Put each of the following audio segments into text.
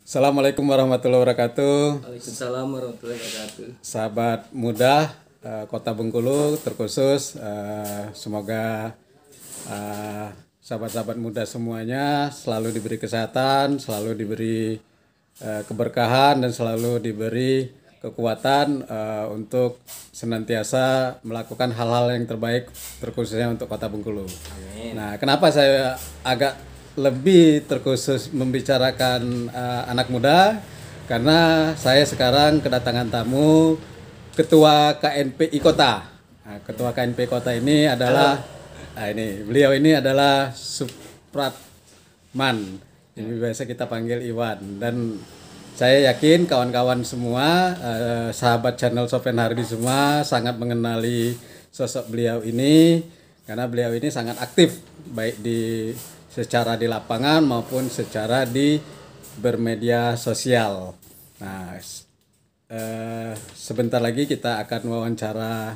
Assalamualaikum warahmatullahi wabarakatuh. Waalaikumsalam warahmatullahi wabarakatuh. Sahabat muda Kota Bengkulu terkhusus, semoga sahabat-sahabat muda semuanya selalu diberi kesehatan, selalu diberi keberkahan dan selalu diberi kekuatan untuk senantiasa melakukan hal-hal yang terbaik terkhususnya untuk Kota Bengkulu. Amin. Nah, kenapa saya agak lebih terkhusus membicarakan anak muda? Karena saya sekarang kedatangan tamu Ketua KNPI Kota. Nah, Ketua KNPI Kota ini adalah beliau ini adalah Supratman. Jadi biasa kita panggil Iwan, dan saya yakin kawan-kawan semua, sahabat channel Sofyan Hardi semua sangat mengenali sosok beliau ini karena beliau ini sangat aktif baik secara di lapangan maupun secara di bermedia sosial. Nah, sebentar lagi kita akan wawancara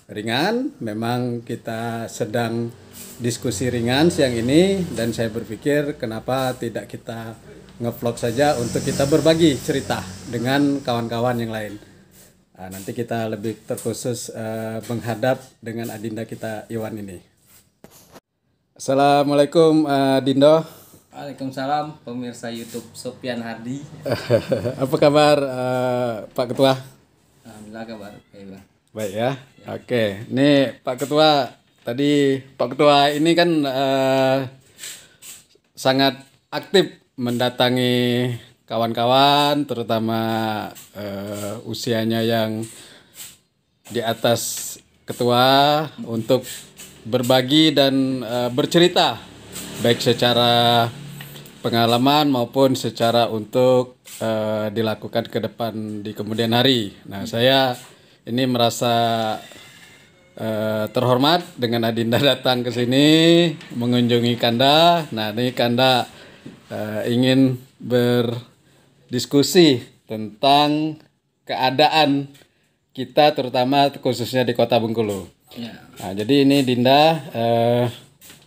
ringan. Memang kita sedang diskusi ringan siang ini, dan saya berpikir kenapa tidak kita ngevlog saja untuk kita berbagi cerita dengan kawan-kawan yang lain. Nah, nanti kita lebih terkhusus menghadap dengan adinda kita Iwan ini. Assalamualaikum Dindo. Waalaikumsalam pemirsa YouTube Sofyan Hardi. Apa kabar Pak Ketua? Alhamdulillah kabar baik, Bang. Baik ya. Oke, ini Pak Ketua, tadi Pak Ketua ini kan sangat aktif mendatangi kawan-kawan, terutama usianya yang di atas Ketua, untuk berbagi dan bercerita baik secara pengalaman maupun secara untuk dilakukan ke depan di kemudian hari. Nah, saya ini merasa terhormat dengan adinda datang ke sini mengunjungi Kanda. Nah, ini Kanda ingin berdiskusi tentang keadaan kita, terutama khususnya di Kota Bengkulu. Ya. Nah, jadi ini Dinda,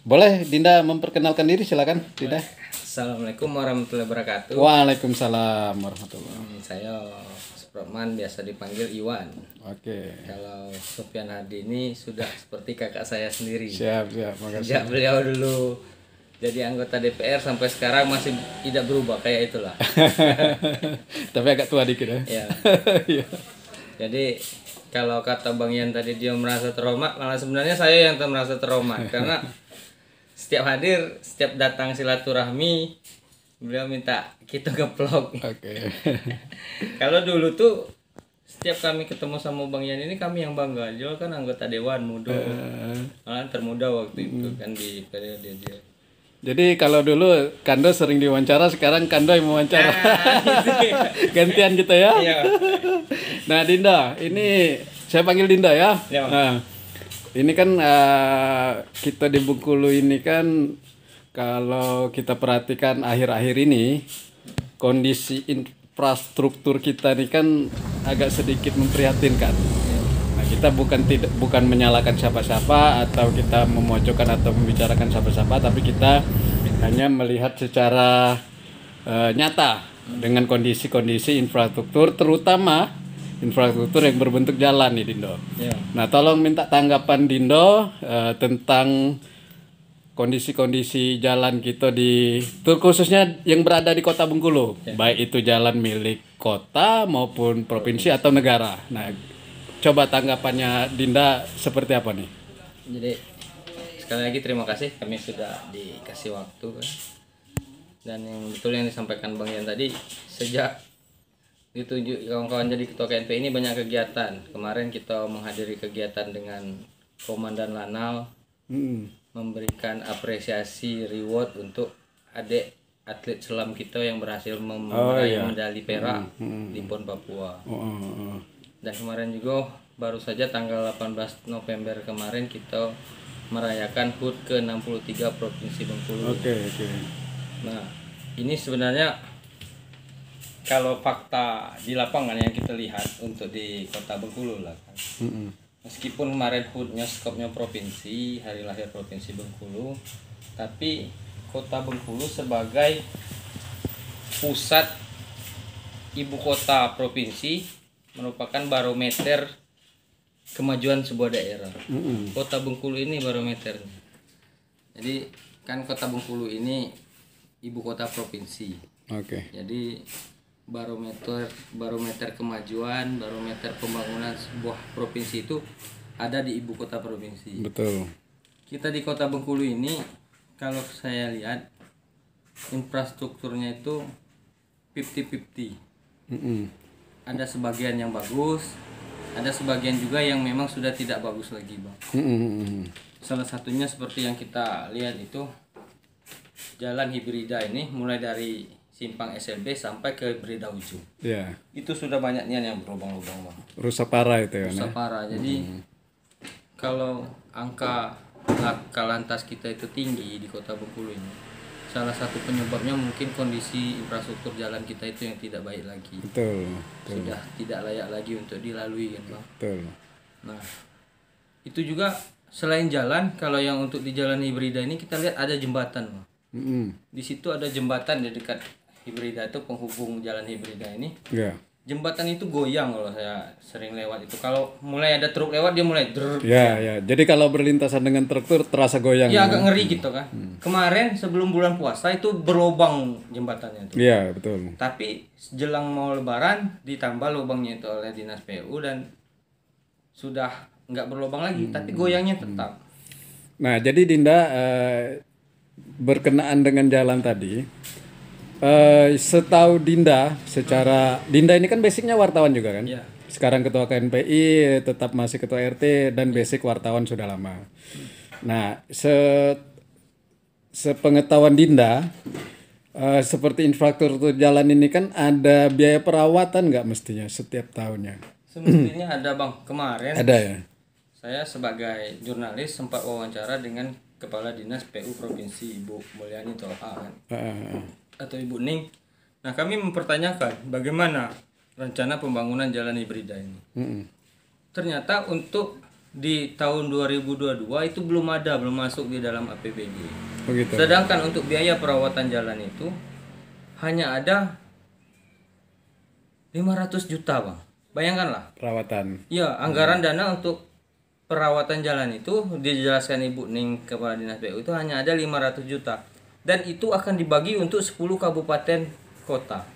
boleh Dinda memperkenalkan diri, silakan Dinda. Assalamualaikum warahmatullahi wabarakatuh. Waalaikumsalam warahmatullahi. Saya Supratman, biasa dipanggil Iwan. Oke. Kalau Sofyan Hardi ini sudah seperti kakak saya sendiri. Siap, makasih. Sejak beliau dulu jadi anggota DPR sampai sekarang masih tidak berubah, kayak itulah. Tapi agak tua dikit ya. Ya. Iya. Jadi kalau kata Bang Yan tadi dia merasa terhormat, malah sebenarnya saya yang merasa terhormat karena setiap hadir, setiap datang silaturahmi, beliau minta kita nge-vlog. Oke. Kalau dulu tuh setiap kami ketemu sama Bang Yan ini kami yang bangga. Dia kan anggota dewan muda, malah termuda waktu itu kan di periode dia. Jadi kalau dulu Kando sering diwawancara, sekarang Kando yang mewawancara. Gantian kita ya. Iya. Nah, Dinda, ini saya panggil Dinda ya. Ya. Nah, ini kan kita di Bengkulu ini kan, kalau kita perhatikan akhir-akhir ini kondisi infrastruktur kita ini kan agak sedikit memprihatinkan. Nah, kita bukan menyalahkan siapa-siapa atau kita memojokkan atau membicarakan siapa-siapa, tapi kita hanya melihat secara nyata dengan kondisi-kondisi infrastruktur, terutama infrastruktur yang berbentuk jalan nih, Dindo. Ya. Nah, tolong minta tanggapan Dindo tentang kondisi-kondisi jalan kita khususnya yang berada di Kota Bengkulu, baik itu jalan milik kota maupun provinsi atau negara. Nah, coba tanggapannya Dinda seperti apa nih? Jadi sekali lagi terima kasih, kami sudah dikasih waktu kan. Dan yang betul yang disampaikan Bang Yan tadi, sejak ditunjuk kawan-kawan jadi ketua KNP ini banyak kegiatan. Kemarin kita menghadiri kegiatan dengan Komandan Lanal, memberikan apresiasi reward untuk adik atlet selam kita yang berhasil meraih medali perak di PON Papua. Dan kemarin juga baru saja tanggal 18 November kemarin kita merayakan HUT ke-63 Provinsi Bengkulu. Oke. Nah, ini sebenarnya kalau fakta di lapangan yang kita lihat untuk di Kota Bengkulu lah kan. Meskipun kemarin HUT-nya skopnya provinsi, hari lahir Provinsi Bengkulu, tapi Kota Bengkulu sebagai pusat ibu kota provinsi merupakan barometer kemajuan sebuah daerah. Kota Bengkulu ini barometernya. Jadi kan Kota Bengkulu ini ibu kota provinsi. Oke. Jadi barometer kemajuan, barometer pembangunan sebuah provinsi itu ada di ibu kota provinsi. Betul. Kita di Kota Bengkulu ini kalau saya lihat infrastrukturnya itu 50-50. Ada sebagian yang bagus, ada sebagian juga yang memang sudah tidak bagus lagi, Bang. Salah satunya seperti yang kita lihat itu jalan hibrida ini mulai dari simpang SLB sampai ke Breda Ujung. Ya. Itu sudah banyaknya yang berlubang-lubang, Bang. Rusak parah itu ya. Rusak parah. Jadi kalau angka laka lantas kita itu tinggi di Kota Bengkulu ini, salah satu penyebabnya mungkin kondisi infrastruktur jalan kita itu yang tidak baik lagi. Betul. Sudah tidak layak lagi untuk dilalui kan, Bang. Betul. Nah, itu juga selain jalan, kalau yang untuk di jalan hibrida ini kita lihat ada jembatan, Bang. Di situ ada jembatan di dekat hibrida itu penghubung jalan hibrida ini. Ya. Jembatan itu goyang kalau saya sering lewat itu. Kalau mulai ada truk lewat dia mulai drrrr. Ya. Jadi kalau berlintasan dengan truk tuh terasa goyang. Ya agak ngeri gitu kan. Kemarin sebelum bulan puasa itu berlubang jembatannya itu. Iya, betul. Tapi jelang mau lebaran ditambah lubangnya itu oleh Dinas PU dan sudah nggak berlubang lagi, tapi goyangnya tetap. Nah, jadi Dinda berkenaan dengan jalan tadi, setahu Dinda, Dinda ini kan basicnya wartawan juga kan? Iya. Sekarang ketua KNPI, tetap masih ketua RT dan basic wartawan sudah lama. Nah, sepengetahuan Dinda, seperti infrastruktur jalan ini kan ada biaya perawatan nggak mestinya setiap tahunnya? Semestinya ada, Bang. Kemarin Ada ya? saya sebagai jurnalis sempat wawancara dengan Kepala Dinas PU Provinsi Ibu Mulyani Toha kan? Atau Ibu Ning. Nah, kami mempertanyakan bagaimana rencana pembangunan jalan hibrida ini. Ternyata untuk di tahun 2022 itu belum masuk di dalam APBD. Begitu. Sedangkan untuk biaya perawatan jalan itu hanya ada 500 juta, Bang. Bayangkanlah. Perawatan. Ya, anggaran dana untuk perawatan jalan itu dijelaskan Ibu Ning Kepala Dinas PU itu hanya ada 500 juta. Dan itu akan dibagi untuk 10 kabupaten kota.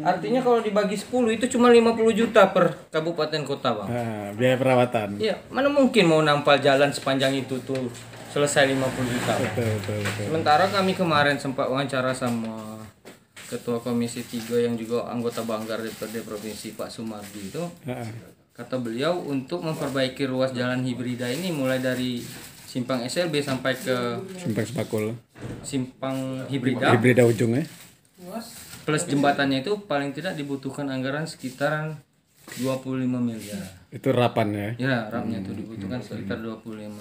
Artinya kalau dibagi 10 itu cuma 50 juta per kabupaten kota, Bang. Biaya perawatan. Iya, mana mungkin mau nampal jalan sepanjang itu tuh selesai 50 juta. Betul. Sementara kami kemarin sempat wawancara sama Ketua Komisi 3 yang juga anggota Banggar DPRD Provinsi Pak Sumardi itu. Kata beliau untuk memperbaiki ruas jalan hibrida ini mulai dari simpang SLB sampai ke Simpang Sepakul. simpang hibrida Hibrida ujungnya. plus jembatannya itu paling tidak dibutuhkan anggaran sekitaran 25 miliar. Itu rapan ya. Ya, rapnya itu dibutuhkan sekitar 25.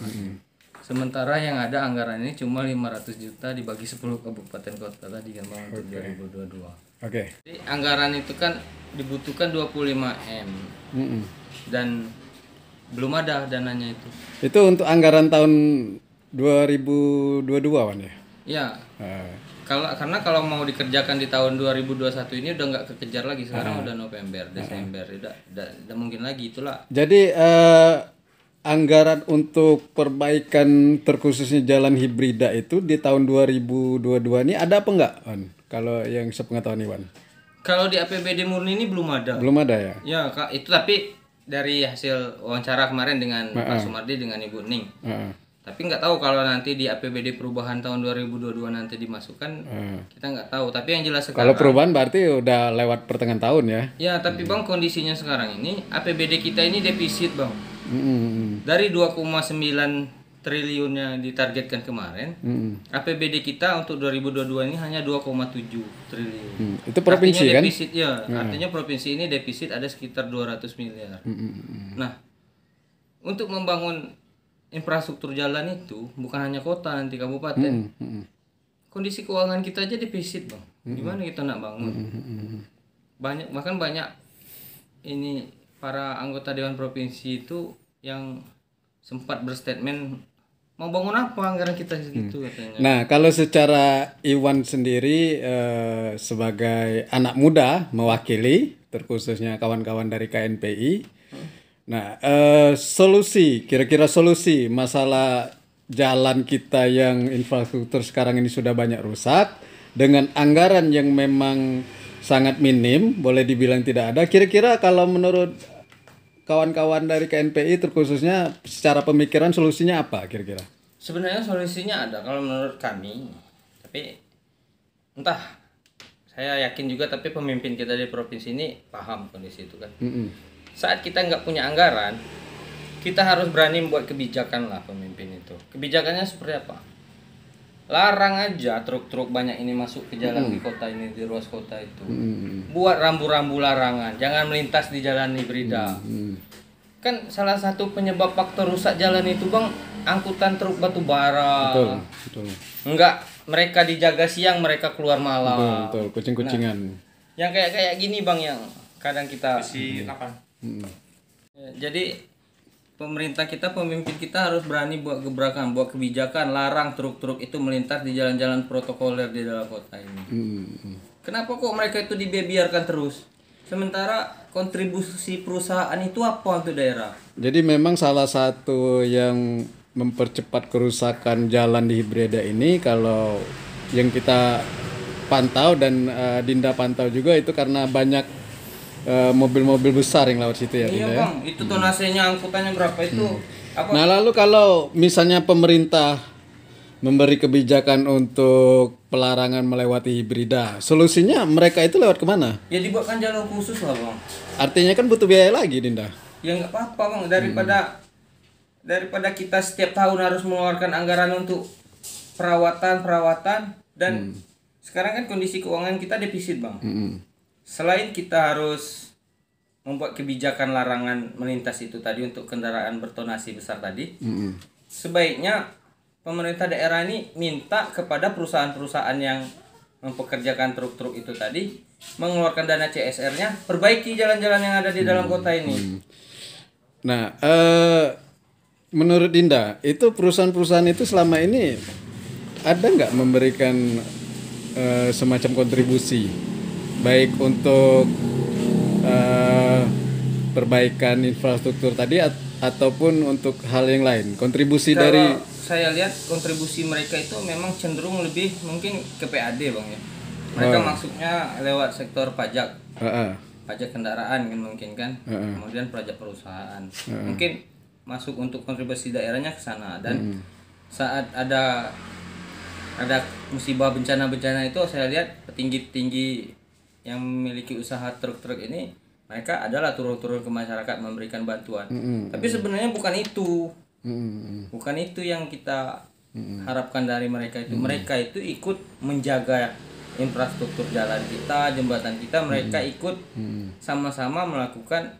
Sementara yang ada anggaran ini cuma 500 juta dibagi 10 kabupaten kota tadi kan, Bang, untuk 2022. Oke. Jadi anggaran itu kan dibutuhkan 25 M. Dan belum ada dananya itu. Itu untuk anggaran tahun 2022 kan ya? Ya. Karena kalau mau dikerjakan di tahun 2021 ini udah nggak kekejar lagi. Sekarang udah November, Desember, udah mungkin lagi itulah. Jadi anggaran untuk perbaikan terkhususnya jalan hibrida itu di tahun 2022 ini ada apa enggak, Wan? Kalau yang sepengetahuan Iwan? Kalau di APBD murni ini belum ada. Belum ada ya? Ya, Kak, itu tapi dari hasil wawancara kemarin dengan Pak Sumardi dengan Ibu Ning. Tapi nggak tahu kalau nanti di APBD perubahan tahun 2022 nanti dimasukkan, kita nggak tahu. Tapi yang jelas sekarang. Kalau perubahan berarti udah lewat pertengahan tahun ya? Ya, tapi Bang kondisinya sekarang ini APBD kita ini defisit, Bang. Dari 2,9 triliun yang ditargetkan kemarin, APBD kita untuk 2022 ini hanya 2,7 triliun. Itu provinsi artinya kan? Defisit, ya, artinya provinsi ini defisit ada sekitar 200 miliar. Nah, untuk membangun infrastruktur jalan itu bukan hanya kota, nanti kabupaten. Kondisi keuangan kita aja defisit, Bang. Gimana kita nak bangun? Bahkan banyak ini para anggota Dewan Provinsi itu yang sempat berstatement mau bangun apa anggaran kita segitu katanya. Nah, kalau secara Iwan sendiri sebagai anak muda mewakili terkhususnya kawan-kawan dari KNPI. Nah, kira-kira solusi masalah jalan kita yang infrastruktur sekarang ini sudah banyak rusak dengan anggaran yang memang sangat minim, boleh dibilang tidak ada. Kira-kira kalau menurut kawan-kawan dari KNPI terkhususnya secara pemikiran solusinya apa kira-kira? Sebenarnya solusinya ada kalau menurut kami, tapi entah, saya yakin juga, tapi pemimpin kita di provinsi ini paham kondisi itu kan. Saat kita nggak punya anggaran, kita harus berani membuat kebijakan lah pemimpin itu. Kebijakannya seperti apa? Larang aja truk-truk banyak ini masuk ke jalan di kota ini, di ruas kota itu. Buat rambu-rambu larangan, jangan melintas di jalan hibrida. Kan salah satu penyebab faktor rusak jalan itu bang, angkutan truk batu bara. Betul. Enggak, mereka dijaga siang, mereka keluar malam. Betul, kucing-kucingan. Nah, yang kayak gini bang, yang kadang kita jadi pemerintah kita, pemimpin kita harus berani buat gebrakan, buat kebijakan, larang truk-truk itu melintas di jalan-jalan protokoler di dalam kota ini. Kenapa kok mereka itu dibiarkan terus? Sementara kontribusi perusahaan itu apa untuk daerah? Jadi memang salah satu yang mempercepat kerusakan jalan di Hibrida ini, kalau yang kita pantau dan Dinda pantau juga, itu karena banyak mobil-mobil besar yang lewat situ ya. Iya Dinda, bang, itu tonasenya angkutannya berapa itu? Apa? Nah lalu kalau misalnya pemerintah memberi kebijakan untuk pelarangan melewati Hibrida, solusinya mereka itu lewat kemana? Ya dibuatkan jalur khusus lah bang. Artinya kan butuh biaya lagi, Dinda. Ya nggak apa-apa bang, daripada kita setiap tahun harus mengeluarkan anggaran untuk perawatan dan sekarang kan kondisi keuangan kita defisit bang. Selain kita harus membuat kebijakan larangan melintas itu tadi untuk kendaraan bertonasi besar tadi, sebaiknya pemerintah daerah ini minta kepada perusahaan-perusahaan yang mempekerjakan truk-truk itu tadi mengeluarkan dana CSR-nya, perbaiki jalan-jalan yang ada di dalam kota ini. Nah, menurut Dinda, itu perusahaan-perusahaan itu selama ini ada nggak memberikan semacam kontribusi, baik untuk perbaikan infrastruktur tadi ataupun untuk hal yang lain? Kontribusi Kalau dari saya lihat kontribusi mereka itu memang cenderung lebih mungkin ke PAD bang ya. Mereka masuknya lewat sektor pajak, pajak kendaraan kan mungkin kan, kemudian pajak perusahaan. Mungkin masuk untuk kontribusi daerahnya ke sana, dan saat ada musibah bencana itu saya lihat petinggi-petinggi yang memiliki usaha truk-truk ini, mereka adalah turun-turun ke masyarakat memberikan bantuan. Tapi sebenarnya bukan itu. Bukan itu yang kita harapkan dari mereka itu. Mereka itu ikut menjaga infrastruktur jalan kita, jembatan kita, mereka ikut sama-sama melakukan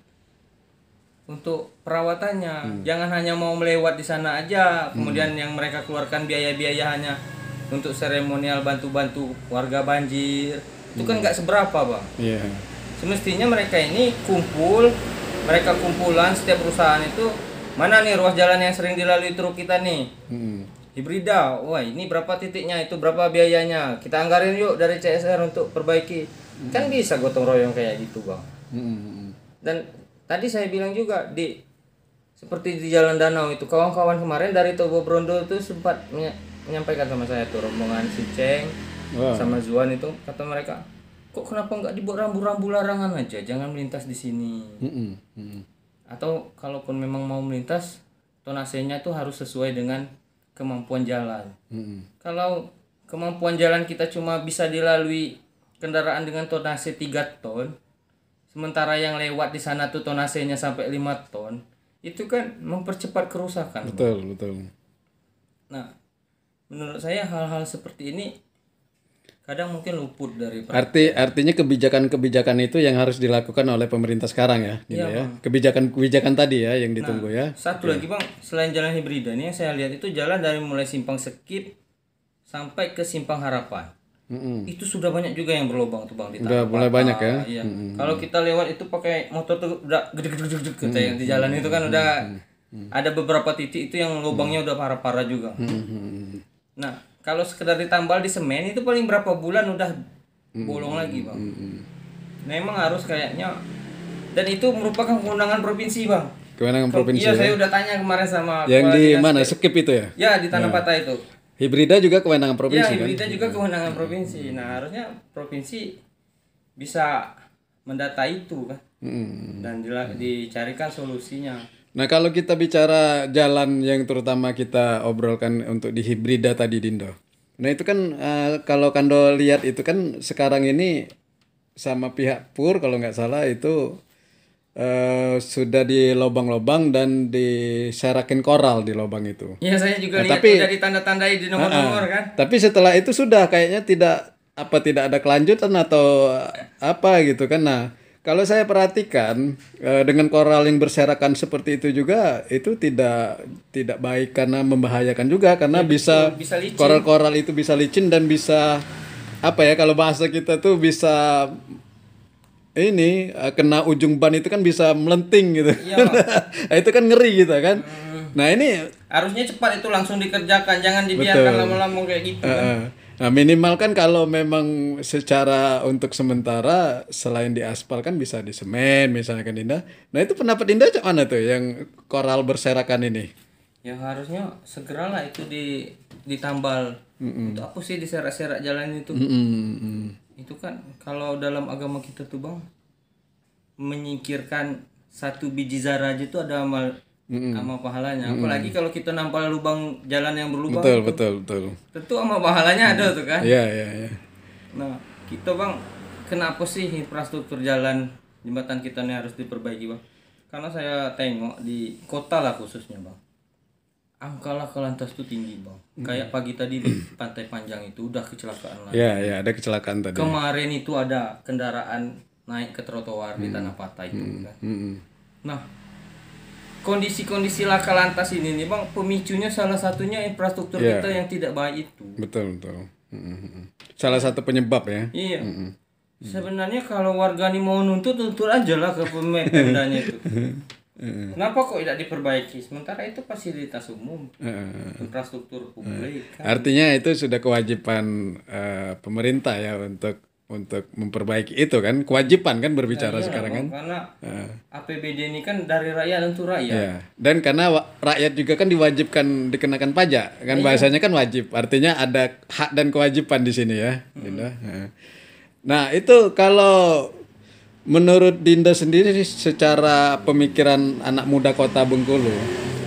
untuk perawatannya. Jangan hanya mau melewat di sana aja, kemudian yang mereka keluarkan biaya-biaya hanya untuk seremonial bantu-bantu warga banjir. Itu kan nggak seberapa bang. Semestinya mereka ini mereka kumpulan setiap perusahaan itu, mana nih ruas jalan yang sering dilalui truk kita nih, Hibrida, wah ini berapa titiknya, itu berapa biayanya, kita anggarin yuk dari CSR untuk perbaiki. Kan bisa gotong royong kayak gitu bang. Dan tadi saya bilang juga, seperti di Jalan Danau itu, kawan-kawan kemarin dari Tobo Brondo itu sempat menyampaikan sama saya tuh, rombongan si Ceng sama Zuan itu, kata mereka, kok kenapa nggak dibuat rambu-rambu larangan aja, jangan melintas di sini. Atau kalaupun memang mau melintas, tonasenya tuh harus sesuai dengan kemampuan jalan. Kalau kemampuan jalan kita cuma bisa dilalui kendaraan dengan tonase 3 ton, sementara yang lewat di sana tuh tonasenya sampai 5 ton, itu kan mempercepat kerusakan. Betul. Nah, menurut saya hal-hal seperti ini kadang mungkin luput dari artinya kebijakan-kebijakan itu yang harus dilakukan oleh pemerintah sekarang ya, kebijakan-kebijakan tadi ya yang ditunggu ya. Satu lagi bang, selain jalan Hibrida ini yang saya lihat itu jalan dari mulai Simpang Sekip sampai ke Simpang Harapan. Itu sudah banyak juga yang berlubang tuh bang di udah mulai banyak ya. Iya. Kalau kita lewat itu pakai motor tuh udah gede-gede di jalan itu kan udah ada beberapa titik itu yang lubangnya udah parah-parah juga. Nah, kalau sekedar ditambal di semen itu paling berapa bulan udah bolong lagi bang. memang harus kayaknya, dan itu merupakan kewenangan provinsi bang. Kewenangan provinsi. Iya, ya? saya udah tanya kemarin sama Yang kepala di dinas mana? Skip itu ya? Ya di Tanah Patah itu. Hibrida juga kewenangan Ya provinsi kan? hibrida juga kewenangan provinsi. Nah harusnya provinsi bisa mendata itu kan, dan dicarikan solusinya. Nah kalau kita bicara jalan yang terutama kita obrolkan untuk di hibrida tadi Dindo. Nah itu kan kalau Kando lihat itu kan sekarang ini sama pihak PUR kalau nggak salah itu sudah di lobang-lobang dan diserakin koral di lobang itu. Iya saya juga Nah, lihat tapi- udah ditanda-tandai di nomor-nomor kan. Tapi setelah itu sudah kayaknya tidak ada kelanjutan atau apa gitu kan. Nah, kalau saya perhatikan dengan koral yang berserakan seperti itu juga itu tidak baik karena membahayakan juga karena bisa bisa licin. koral-koral itu bisa licin dan bisa apa ya kalau bahasa kita tuh bisa ini kena ujung ban itu kan bisa melenting gitu. Iya, Nah, itu kan ngeri gitu kan. Nah, ini Harusnya cepat itu langsung dikerjakan, jangan dibiarkan lama-lama kayak gitu kan. Nah minimal kan kalau memang secara untuk sementara selain diaspal kan bisa di semen misalnya kan Dinda. Nah itu pendapat Dinda cak mana tuh yang koral berserakan ini? Ya harusnya segeralah itu ditambal. Untuk apa sih diserak-serak jalan itu? Itu kan kalau dalam agama kita tuh bang, menyingkirkan satu biji zarah aja itu ada amal pahalanya. Apalagi kalau kita nampal lubang jalan yang berlubang. Betul. Tentu amal pahalanya ada tuh kan. Iya. Nah, kita bang, kenapa sih infrastruktur jalan jembatan kita ini harus diperbaiki bang? Karena saya tengok di kota lah khususnya bang, angka laka lantas itu tinggi bang. Kayak pagi tadi di Pantai Panjang itu udah kecelakaan lagi. Iya ada kecelakaan tadi. Kemarin itu ada kendaraan naik ke trotoar di Tanah Patah itu kan. Nah, kondisi laka lantas ini nih bang, pemicunya salah satunya infrastruktur kita yang tidak baik itu. Betul. Salah satu penyebab ya. Iya. Sebenarnya kalau warga ini mau nuntut aja lah ke pemdanya itu. Kenapa kok tidak diperbaiki? Sementara itu fasilitas umum, infrastruktur publik. Kan? Artinya itu sudah kewajiban pemerintah ya untuk memperbaiki itu kan, kewajiban kan berbicara sekarang kan. Karena APBD ini kan dari rakyat untuk rakyat. Ya. Dan karena rakyat juga kan diwajibkan dikenakan pajak kan, bahasanya kan wajib. Artinya ada hak dan kewajiban di sini ya, Dinda. Nah itu kalau menurut Dinda sendiri secara pemikiran anak muda kota Bengkulu,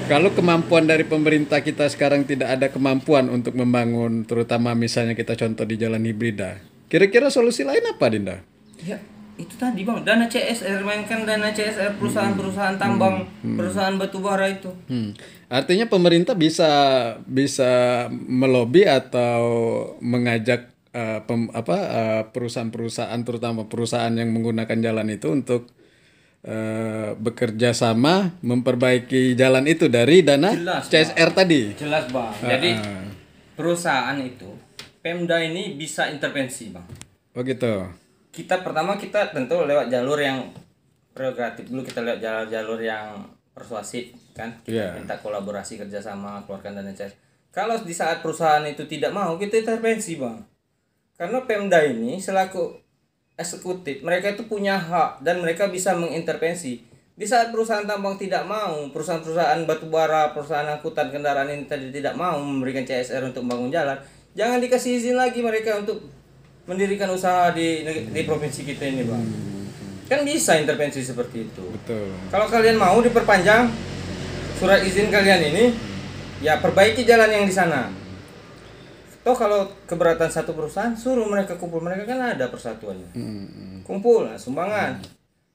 kalau kemampuan dari pemerintah kita sekarang tidak ada kemampuan untuk membangun, terutama misalnya kita contoh di jalan hibrida, kira-kira solusi lain apa Dinda? Ya itu tadi bang, dana CSR, mainkan dana CSR perusahaan-perusahaan tambang, perusahaan batubara itu. Artinya pemerintah bisa melobi atau mengajak perusahaan-perusahaan, terutama perusahaan yang menggunakan jalan itu untuk bekerja sama memperbaiki jalan itu dari dana Jelas, CSR tadi. Jelas bang. Jadi perusahaan itu, Pemda ini bisa intervensi bang. Oh gitu. Kita tentu lewat jalur yang prerogatif dulu, kita lewat jalur yang persuasif kan. Kita minta kolaborasi kerjasama, keluarkan dana CSR. Kalau di saat perusahaan itu tidak mau, kita intervensi bang. Karena Pemda ini selaku eksekutif, mereka itu punya hak dan mereka bisa mengintervensi. Di saat perusahaan tambang tidak mau, perusahaan batubara, perusahaan angkutan kendaraan ini tadi tidak mau memberikan CSR untuk membangun jalan, jangan dikasih izin lagi mereka untuk mendirikan usaha di provinsi kita ini bang. Kan bisa intervensi seperti itu. Betul. Kalau kalian mau diperpanjang surat izin kalian ini, ya perbaiki jalan yang di sana. Toh kalau keberatan satu perusahaan, suruh mereka kumpul, mereka kan ada persatuannya. Kumpul, nah, sumbangan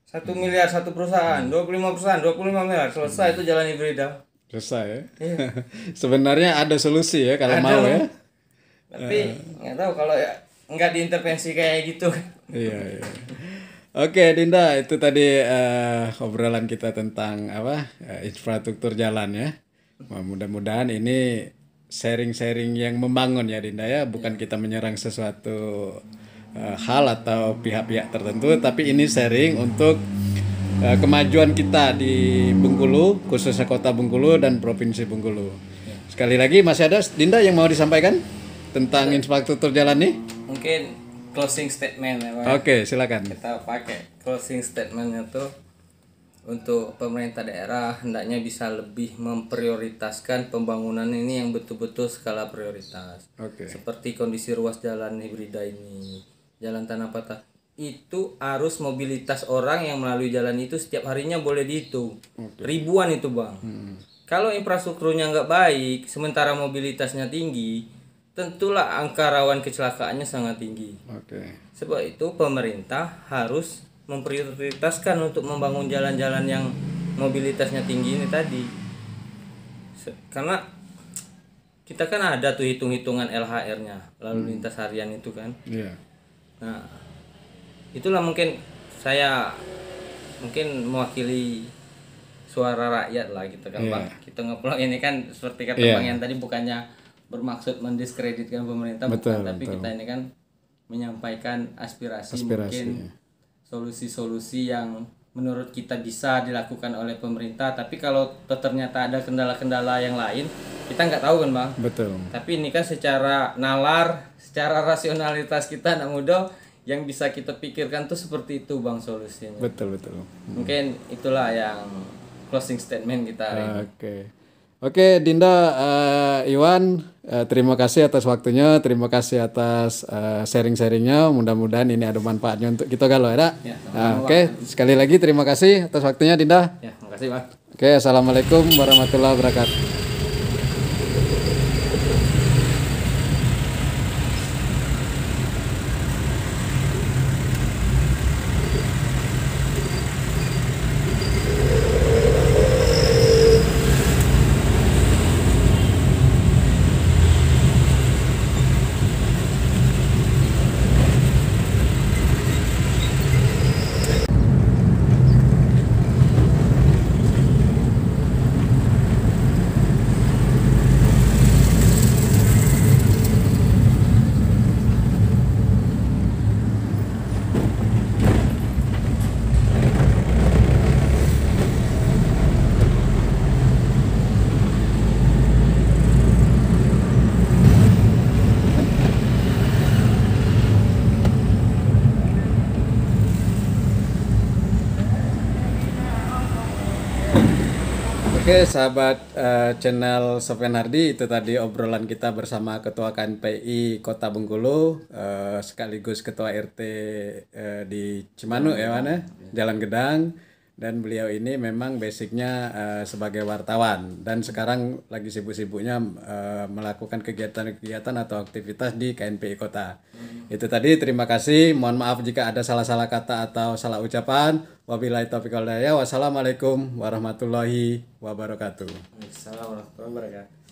1 miliar satu perusahaan, 25 perusahaan, 25 miliar, selesai itu jalan hibrida. Selesai ya. Iya. Sebenarnya ada solusi ya kalau Ada. mau ya. Tapi nggak tahu kalau ya nggak diintervensi kayak gitu. Iya. Oke Dinda, itu tadi obrolan kita tentang infrastruktur jalan ya. Wah, mudah-mudahan ini sharing-sharing yang membangun ya Dinda ya, bukan kita menyerang sesuatu hal atau pihak-pihak tertentu, tapi ini sharing untuk kemajuan kita di Bengkulu, khususnya kota Bengkulu dan provinsi Bengkulu. Sekali lagi masih ada Dinda yang mau disampaikan tentang infrastruktur jalan nih? Mungkin closing statement ya Bang. Oke, silakan. Kita pakai closing statementnya tuh untuk pemerintah daerah hendaknya bisa lebih memprioritaskan pembangunan ini yang betul-betul skala prioritas. Oke. Seperti kondisi ruas jalan hibrida ini, jalan tanah patah. Itu arus mobilitas orang yang melalui jalan itu setiap harinya boleh dihitung. Ribuan itu Bang. Kalau infrastrukturnya nggak baik, sementara mobilitasnya tinggi, tentulah angka rawan kecelakaannya sangat tinggi. Oke. Sebab itu pemerintah harus memprioritaskan untuk membangun jalan-jalan yang mobilitasnya tinggi ini tadi. Karena kita kan ada tuh hitung-hitungan LHR-nya, lalu lintas harian itu kan. Iya. Nah, itulah mungkin saya mewakili suara rakyat lah gitu kan Bang. Kita ngeplok ini kan seperti kata Bang yang tadi bukannya bermaksud mendiskreditkan pemerintah, bukan, tapi kita ini kan menyampaikan aspirasi mungkin solusi-solusi yang menurut kita bisa dilakukan oleh pemerintah. Tapi kalau ternyata ada kendala-kendala yang lain, kita nggak tahu kan Bang. Betul. Tapi ini kan secara nalar, secara rasionalitas kita anak muda yang bisa kita pikirkan tuh seperti itu Bang solusinya. Betul. Mungkin itulah yang closing statement kita hari ini. Oke, Dinda, Iwan, terima kasih atas waktunya, terima kasih atas sharing-sharingnya. Mudah-mudahan ini ada manfaatnya untuk kita kalau ada. Ya, Oke, sekali lagi terima kasih atas waktunya, Dinda. Ya, makasih Bang. Oke, assalamualaikum warahmatullahi wabarakatuh. Oke, sahabat channel Sofyan Hardi, itu tadi obrolan kita bersama Ketua KNPI Kota Bengkulu, sekaligus Ketua RT di Cimanu ya mana, Jalan Gedang. Dan beliau ini memang basicnya sebagai wartawan dan sekarang lagi sibuk-sibuknya melakukan kegiatan-kegiatan atau aktivitas di KNPI Kota. Itu tadi, terima kasih. Mohon maaf jika ada salah-salah kata atau salah ucapan. Wabillahi taufiq wal hidayah. Wassalamualaikum warahmatullahi wabarakatuh. Assalamualaikum warahmatullahi wabarakatuh.